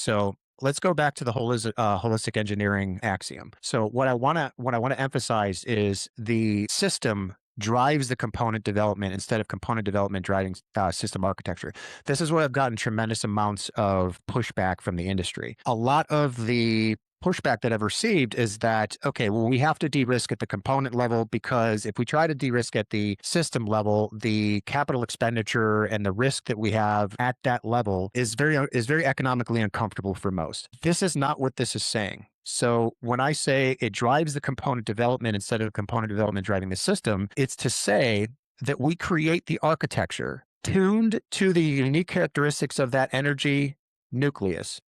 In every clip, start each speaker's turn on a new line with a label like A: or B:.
A: So let's go back to the holistic engineering axiom. So what I want to emphasize is the system drives the component development instead of component development driving system architecture. This is where I've gotten tremendous amounts of pushback from the industry. A lot of the pushback that I've received is that, okay, well, we have to de-risk at the component level because if we try to de-risk at the system level, the capital expenditure and the risk that we have at that level is very economically uncomfortable for most. This is not what this is saying. So when I say it drives the component development instead of component development driving the system, it's to say that we create the architecture tuned to the unique characteristics of that energy nucleus,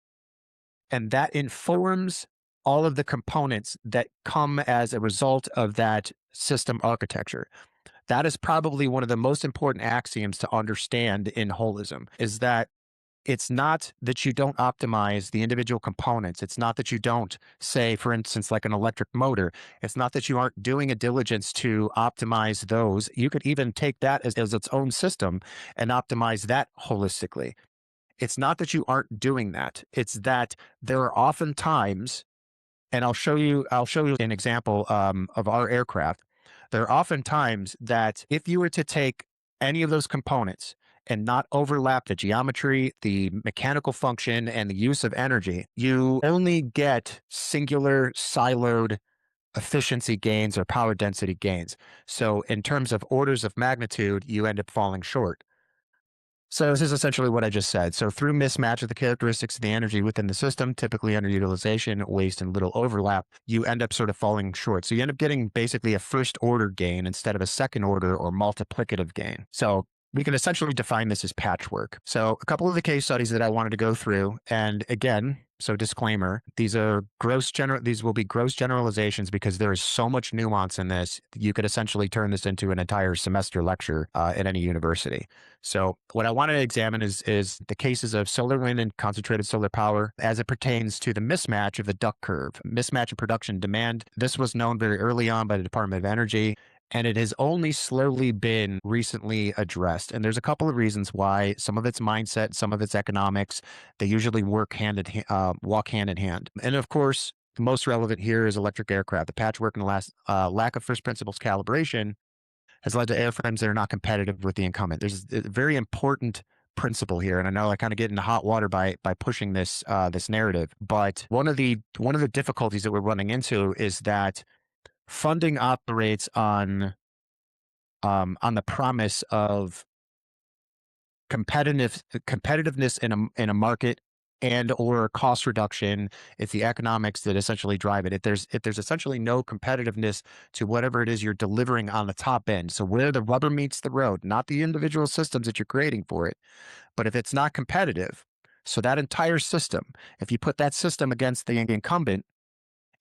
A: and that informs all of the components that come as a result of that system architecture. That is probably one of the most important axioms to understand in holism, is that it's not that you don't optimize the individual components. It's not that you don't say, for instance, like an electric motor. It's not that you aren't doing a diligence to optimize those. You could even take that as its own system and optimize that holistically. It's not that you aren't doing that. It's that there are often times, and I'll show you an example of our aircraft. There are often times that if you were to take any of those components and not overlap the geometry, the mechanical function, and the use of energy, you only get singular siloed efficiency gains or power density gains. So in terms of orders of magnitude, you end up falling short. So this is essentially what I just said. So through mismatch of the characteristics of the energy within the system, typically underutilization, waste, and little overlap, you end up sort of falling short. So you end up getting basically a first order gain instead of a second order or multiplicative gain. So we can essentially define this as patchwork. So a couple of the case studies that I wanted to go through, and again, so disclaimer, these will be gross generalizations because there is so much nuance in this. You could essentially turn this into an entire semester lecture at any university. So what I want to examine is the cases of solar wind and concentrated solar power as it pertains to the mismatch of the duck curve, mismatch of production demand. This was known very early on by the Department of Energy, and it has only slowly been recently addressed. And there's a couple of reasons why. Some of it's mindset, some of it's economics. They usually walk hand in hand. And of course, the most relevant here is electric aircraft. The patchwork and the lack of first principles calibration has led to airframes that are not competitive with the incumbent. There's a very important principle here, and I know I kind of get into hot water by pushing this narrative. But one of the difficulties that we're running into is that funding operates on the promise of competitiveness in a market and or cost reduction. It's the economics that essentially drive it. If there's essentially no competitiveness to whatever it is you're delivering on the top end, so where the rubber meets the road, not the individual systems that you're creating for it, but if it's not competitive, so that entire system, if you put that system against the incumbent,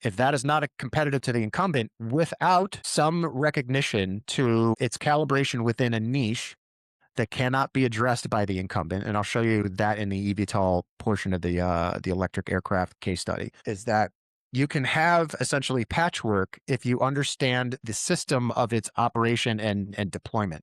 A: if that is not a competitive to the incumbent without some recognition to its calibration within a niche that cannot be addressed by the incumbent, and I'll show you that in the eVTOL portion of the electric aircraft case study, is that you can have essentially patchwork if you understand the system of its operation and deployment.